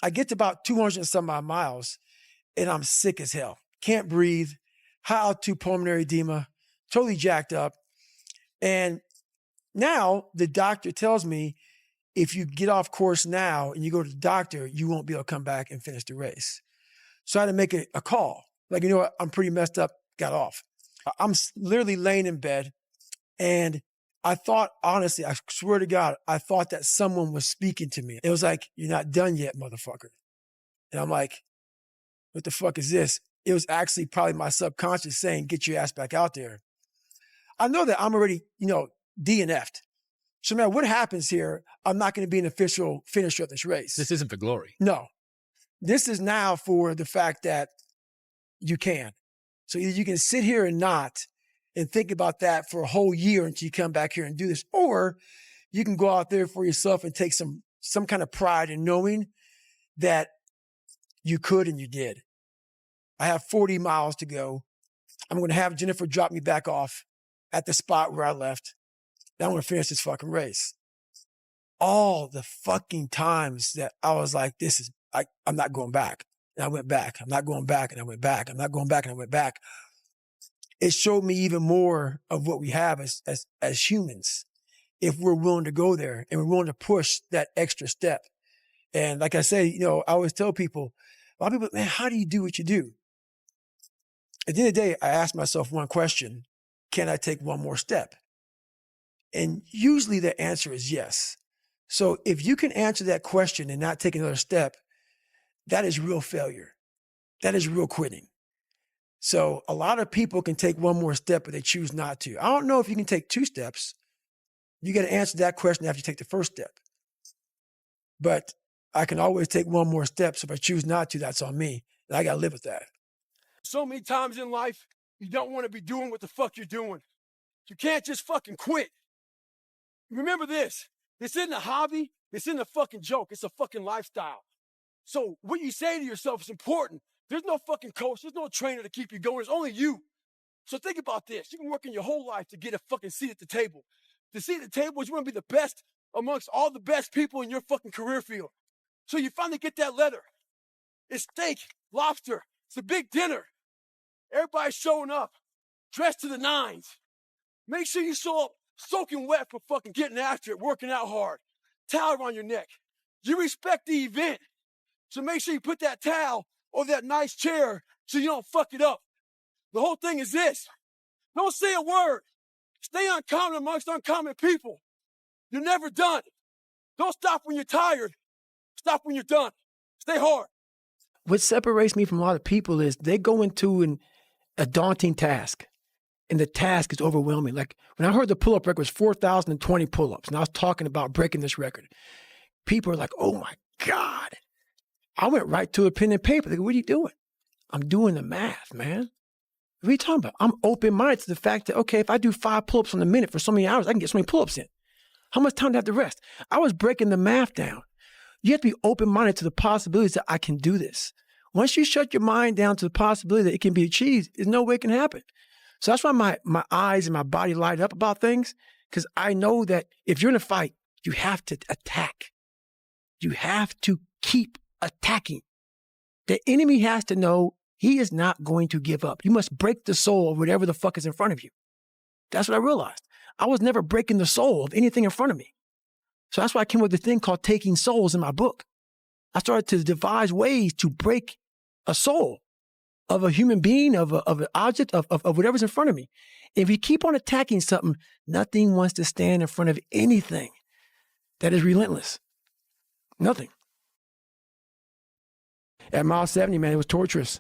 I get to about 200 and some odd miles and I'm sick as hell. Can't breathe, high altitude pulmonary edema, totally jacked up. And now the doctor tells me if you get off course now and you go to the doctor, you won't be able to come back and finish the race. So I had to make a call. Like, you know what? I'm pretty messed up, got off. I'm literally laying in bed and I thought, honestly, I swear to God, I thought that someone was speaking to me. It was like, you're not done yet, motherfucker. And I'm like, what the fuck is this? It was actually probably my subconscious saying, get your ass back out there. I know that I'm already, DNF'd. So no matter what happens here, I'm not going to be an official finisher of this race. This isn't for glory. No. This is now for the fact that you can. So either you can sit here and not and think about that for a whole year until you come back here and do this, or you can go out there for yourself and take some kind of pride in knowing that you could and you did. I have 40 miles to go. I'm going to have Jennifer drop me back off at the spot where I left. Then I'm going to finish this fucking race. All the fucking times that I was like, I'm not going back. And I went back. I'm not going back. And I went back. I'm not going back. And I went back. It showed me even more of what we have as humans, if we're willing to go there and we're willing to push that extra step. And like I say, I always tell people, a lot of people, man, how do you do what you do? At the end of the day, I ask myself one question: can I take one more step? And usually the answer is yes. So if you can answer that question and not take another step, that is real failure. That is real quitting. So a lot of people can take one more step, but they choose not to. I don't know if you can take 2 steps. You got to answer that question after you take the first step. But I can always take one more step. So if I choose not to, that's on me. And I got to live with that. So many times in life, you don't want to be doing what the fuck you're doing. You can't just fucking quit. Remember this. This isn't a hobby. This isn't a fucking joke. It's a fucking lifestyle. So what you say to yourself is important. There's no fucking coach. There's no trainer to keep you going. It's only you. So think about this. You've been working your whole life to get a fucking seat at the table. The seat at the table is you want to be the best amongst all the best people in your fucking career field. So you finally get that letter. It's steak, lobster. It's a big dinner. Everybody's showing up, dressed to the nines. Make sure you show up soaking wet for fucking getting after it, working out hard. Towel around your neck. You respect the event. So make sure you put that towel over that nice chair so you don't fuck it up. The whole thing is this. Don't say a word. Stay uncommon amongst uncommon people. You're never done. Don't stop when you're tired. Stop when you're done. Stay hard. What separates me from a lot of people is they go into a daunting task, and the task is overwhelming. Like when I heard the pull-up record was 4,020 pull-ups, and I was talking about breaking this record, people are like, oh my God. I went right to a pen and paper. They go, what are you doing? I'm doing the math, man. What are you talking about? I'm open-minded to the fact that, okay, if I do 5 pull-ups in a minute for so many hours, I can get so many pull-ups in. How much time do I have to rest? I was breaking the math down. You have to be open-minded to the possibilities that I can do this. Once you shut your mind down to the possibility that it can be achieved, there's no way it can happen. So that's why my eyes and my body light up about things, because I know that if you're in a fight, you have to attack. You have to keep attacking. The enemy has to know he is not going to give up. You must break the soul of whatever the fuck is in front of you. That's what I realized. I was never breaking the soul of anything in front of me. So that's why I came up with this thing called Taking Souls in my book. I started to devise ways to break a soul of a human being, of an object, of whatever's in front of me. If you keep on attacking something, nothing wants to stand in front of anything that is relentless. Nothing. At mile 70, man, it was torturous.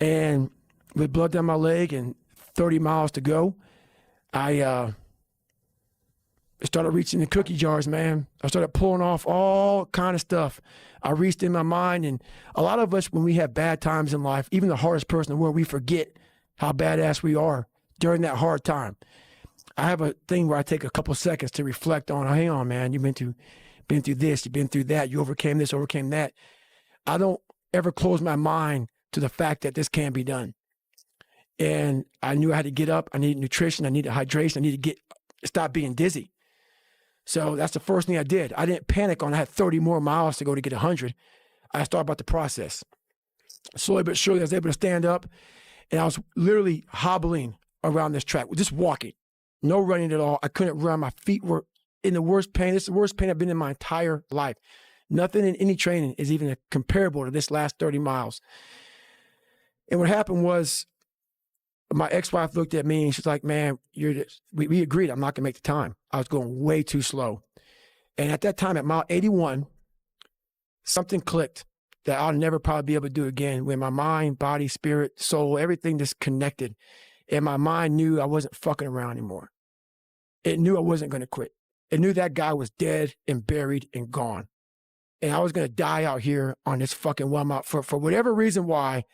And with blood down my leg and 30 miles to go, I started reaching the cookie jars, man. I started pulling off all kind of stuff. I reached in my mind, and a lot of us, when we have bad times in life, even the hardest person in the world, we forget how badass we are during that hard time. I have a thing where I take a couple seconds to reflect on, hang on, man, you've been through this, you've been through that, you overcame this, overcame that. I don't ever close my mind to the fact that this can be done. And I knew I had to get up. I needed nutrition. I needed hydration. I needed to stop being dizzy. So that's the first thing I did. I didn't panic on I had 30 more miles to go to get 100. I started about the process. Slowly but surely, I was able to stand up, and I was literally hobbling around this track, just walking, no running at all. I couldn't run. My feet were in the worst pain. This is the worst pain I've been in my entire life. Nothing in any training is even comparable to this last 30 miles. And what happened was, my ex-wife looked at me and she's like, man, we agreed I'm not going to make the time. I was going way too slow. And at that time, at mile 81, something clicked that I'll never probably be able to do again, when my mind, body, spirit, soul, everything just connected. And my mind knew I wasn't fucking around anymore. It knew I wasn't going to quit. It knew that guy was dead and buried and gone. And I was going to die out here on this fucking one-mile. For whatever reason why,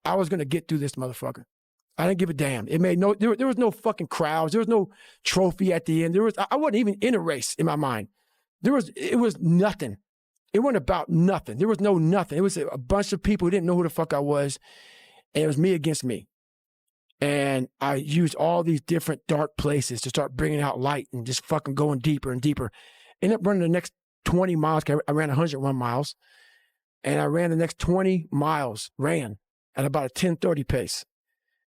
I was going to get through this motherfucker. I didn't give a damn. It made there was no fucking crowds. There was no trophy at the end. I wasn't even in a race in my mind. It was nothing. It wasn't about nothing. There was no nothing. It was a bunch of people who didn't know who the fuck I was. And it was me against me. And I used all these different dark places to start bringing out light and just fucking going deeper and deeper. Ended up running the next 20 miles. I ran 101 miles. And I ran the next 20 miles, at about a 10:30 pace.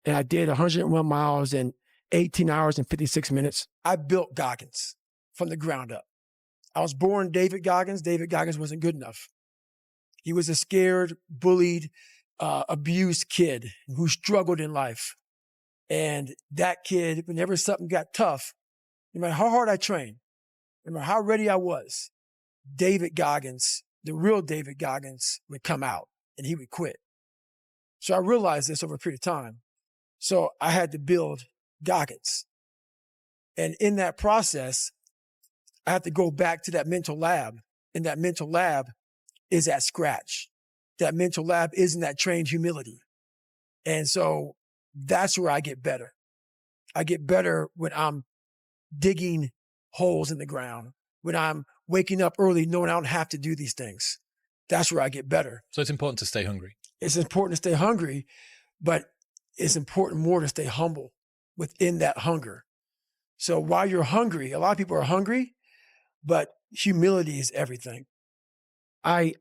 And I did 101 miles in 18 hours and 56 minutes. I built Goggins from the ground up. I was born David Goggins. David Goggins wasn't good enough. He was a scared, bullied, abused kid who struggled in life. And that kid, whenever something got tough, no matter how hard I trained, no matter how ready I was, David Goggins, the real David Goggins, would come out and he would quit. So I realized this over a period of time. So I had to build Goggins. And in that process, I have to go back to that mental lab. And that mental lab is at scratch. That mental lab is in that trained humility. And so that's where I get better. I get better when I'm digging holes in the ground, when I'm waking up early knowing I don't have to do these things. That's where I get better. So it's important to stay hungry. It's important to stay hungry, but it's important more to stay humble within that hunger. So while you're hungry, a lot of people are hungry, but humility is everything. I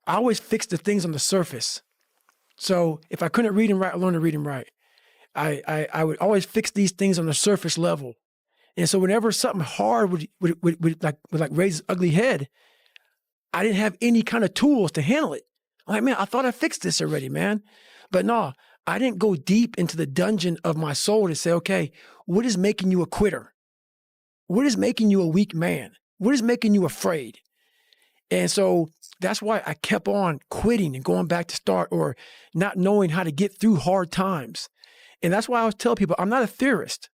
always fix the things on the surface. So if I couldn't read and write, I learned to read and write. I would always fix these things on the surface level. And so whenever something hard would raise its ugly head, I didn't have any kind of tools to handle it. I'm like, man, I thought I fixed this already, man. But no, I didn't go deep into the dungeon of my soul to say, okay, what is making you a quitter? What is making you a weak man? What is making you afraid? And so that's why I kept on quitting and going back to start, or not knowing how to get through hard times. And that's why I always tell people, I'm not a theorist.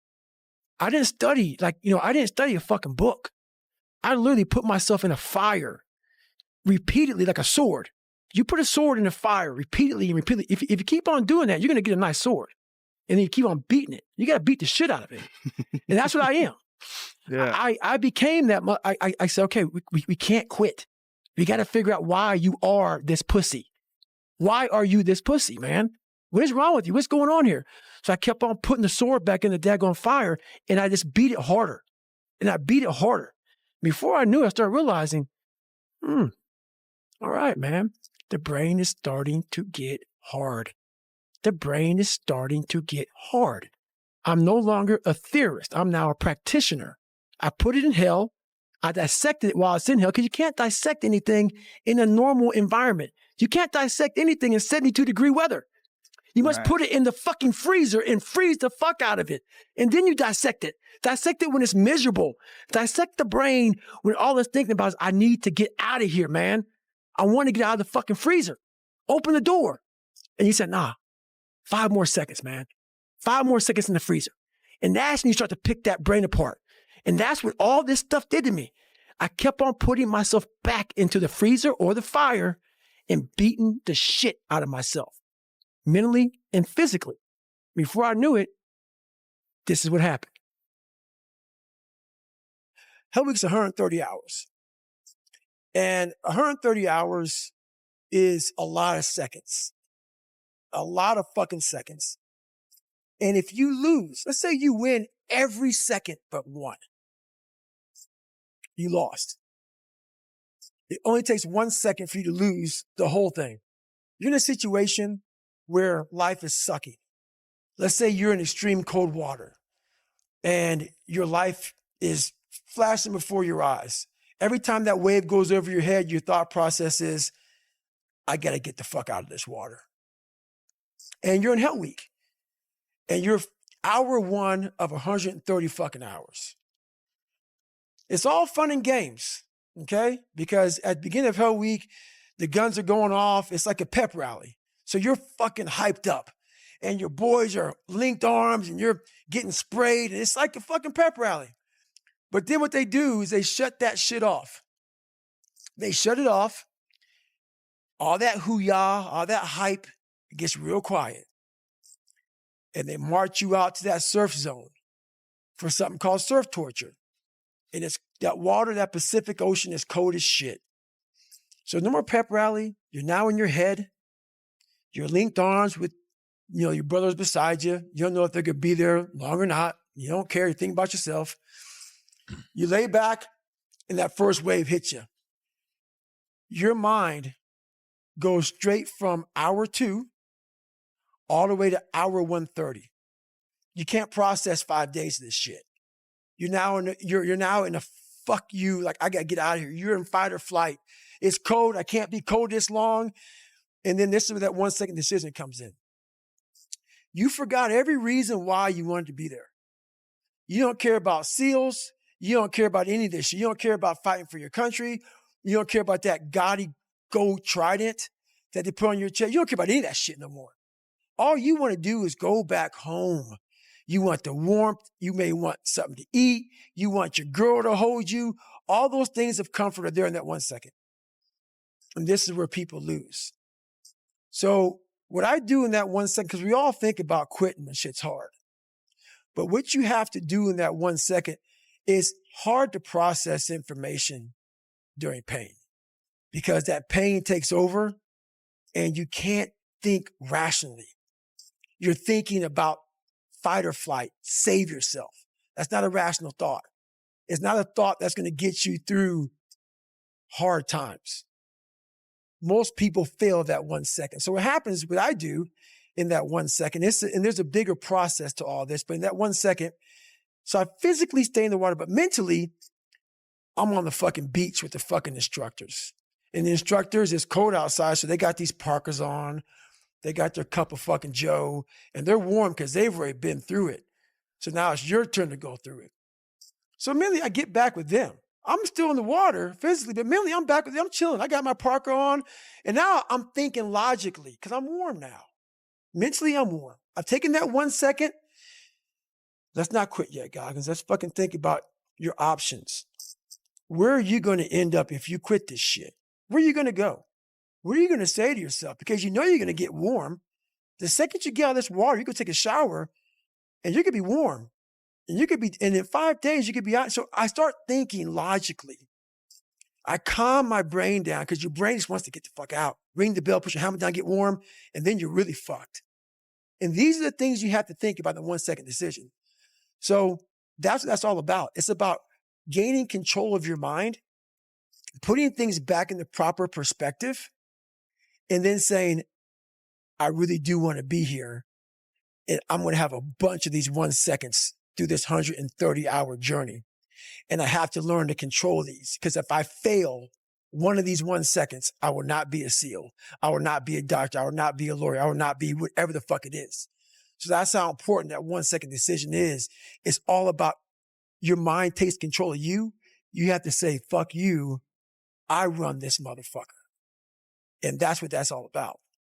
I didn't study, I didn't study a fucking book. I literally put myself in a fire repeatedly like a sword. You put a sword in the fire repeatedly and repeatedly. If you keep on doing that, you're going to get a nice sword. And then you keep on beating it. You got to beat the shit out of it. And that's what I am. Yeah. I became that. I said, okay, we can't quit. We got to figure out why you are this pussy. Why are you this pussy, man? What is wrong with you? What's going on here? So I kept on putting the sword back in the daggone fire, and I just beat it harder. And I beat it harder. Before I knew it, I started realizing, all right, man, the brain is starting to get hard. The brain is starting to get hard. I'm no longer a theorist. I'm now a practitioner. I put it in hell. I dissected it while it's in hell, because you can't dissect anything in a normal environment. You can't dissect anything in 72-degree weather. You must put it in the fucking freezer and freeze the fuck out of it. And then you dissect it. Dissect it when it's miserable. Dissect the brain when all it's thinking about is, I need to get out of here, man. I want to get out of the fucking freezer. Open the door. And you said, nah, 5 more seconds, man. 5 more seconds in the freezer. And that's when you start to pick that brain apart. And that's what all this stuff did to me. I kept on putting myself back into the freezer or the fire and beating the shit out of myself, mentally and physically. Before I knew it, this is what happened. Hell Week's 130 hours. And 130 hours is a lot of seconds. A lot of fucking seconds. And if you lose, let's say you win every second but one, you lost. It only takes 1 second for you to lose the whole thing. You're in a situation where life is sucking. Let's say you're in extreme cold water and your life is flashing before your eyes. Every time that wave goes over your head, your thought process is, I got to get the fuck out of this water. And you're in Hell Week. And you're hour 1 of 130 fucking hours. It's all fun and games, okay? Because at the beginning of Hell Week, the guns are going off. It's like a pep rally. So you're fucking hyped up. And your boys are linked arms and you're getting sprayed. And it's like a fucking pep rally. But then what they do is they shut that shit off. They shut it off. All that hoo-yah, all that hype, it gets real quiet. And they march you out to that surf zone for something called surf torture. And it's that water, that Pacific Ocean is cold as shit. So no more pep rally. You're now in your head. You're linked arms with, your brothers beside you. You don't know if they're going to be there long or not. You don't care. You think about yourself. You lay back and that first wave hits you. Your mind goes straight from hour 2 all the way to hour 130. You can't process 5 days of this shit. You're now in a fuck you, like I gotta get out of here. You're in fight or flight. It's cold. I can't be cold this long. And then this is where that 1 second decision comes in. You forgot every reason why you wanted to be there. You don't care about SEALs. You don't care about any of this shit. You don't care about fighting for your country. You don't care about that gaudy gold trident that they put on your chest. You don't care about any of that shit no more. All you want to do is go back home. You want the warmth. You may want something to eat. You want your girl to hold you. All those things of comfort are there in that 1 second. And this is where people lose. So what I do in that 1 second, because we all think about quitting when shit's hard. But what you have to do in that 1 second is hard to process information during pain. Because that pain takes over and you can't think rationally. You're thinking about fight or flight, save yourself. That's not a rational thought. It's not a thought that's going to get you through hard times. Most people fail that 1 second. So what happens, what I do in that 1 second, and there's a bigger process to all this, but in that 1 second, so I physically stay in the water, but mentally, I'm on the fucking beach with the fucking instructors. And the instructors, it's cold outside, so they got these parkas on. They got their cup of fucking Joe, and they're warm because they've already been through it. So now it's your turn to go through it. So mentally, I get back with them. I'm still in the water physically, but mentally, I'm back with them. I'm chilling. I got my parka on, and now I'm thinking logically because I'm warm now. Mentally, I'm warm. I've taken that 1 second. Let's not quit yet, Goggins. Let's fucking think about your options. Where are you going to end up if you quit this shit? Where are you going to go? What are you going to say to yourself? Because you know you're going to get warm. The second you get out of this water, you go take a shower and you could be warm. And in 5 days, you could be out. So I start thinking logically. I calm my brain down because your brain just wants to get the fuck out. Ring the bell, put your helmet down, get warm, and then you're really fucked. And these are the things you have to think about in the 1 second decision. So that's what that's all about. It's about gaining control of your mind, putting things back in the proper perspective, and then saying, I really do want to be here. And I'm going to have a bunch of these 1 seconds through this 130-hour journey. And I have to learn to control these. Because if I fail one of these 1 seconds, I will not be a SEAL. I will not be a doctor. I will not be a lawyer. I will not be whatever the fuck it is. So that's how important that 1 second decision is. It's all about your mind takes control of you. You have to say, fuck you. I run this motherfucker. And that's what that's all about.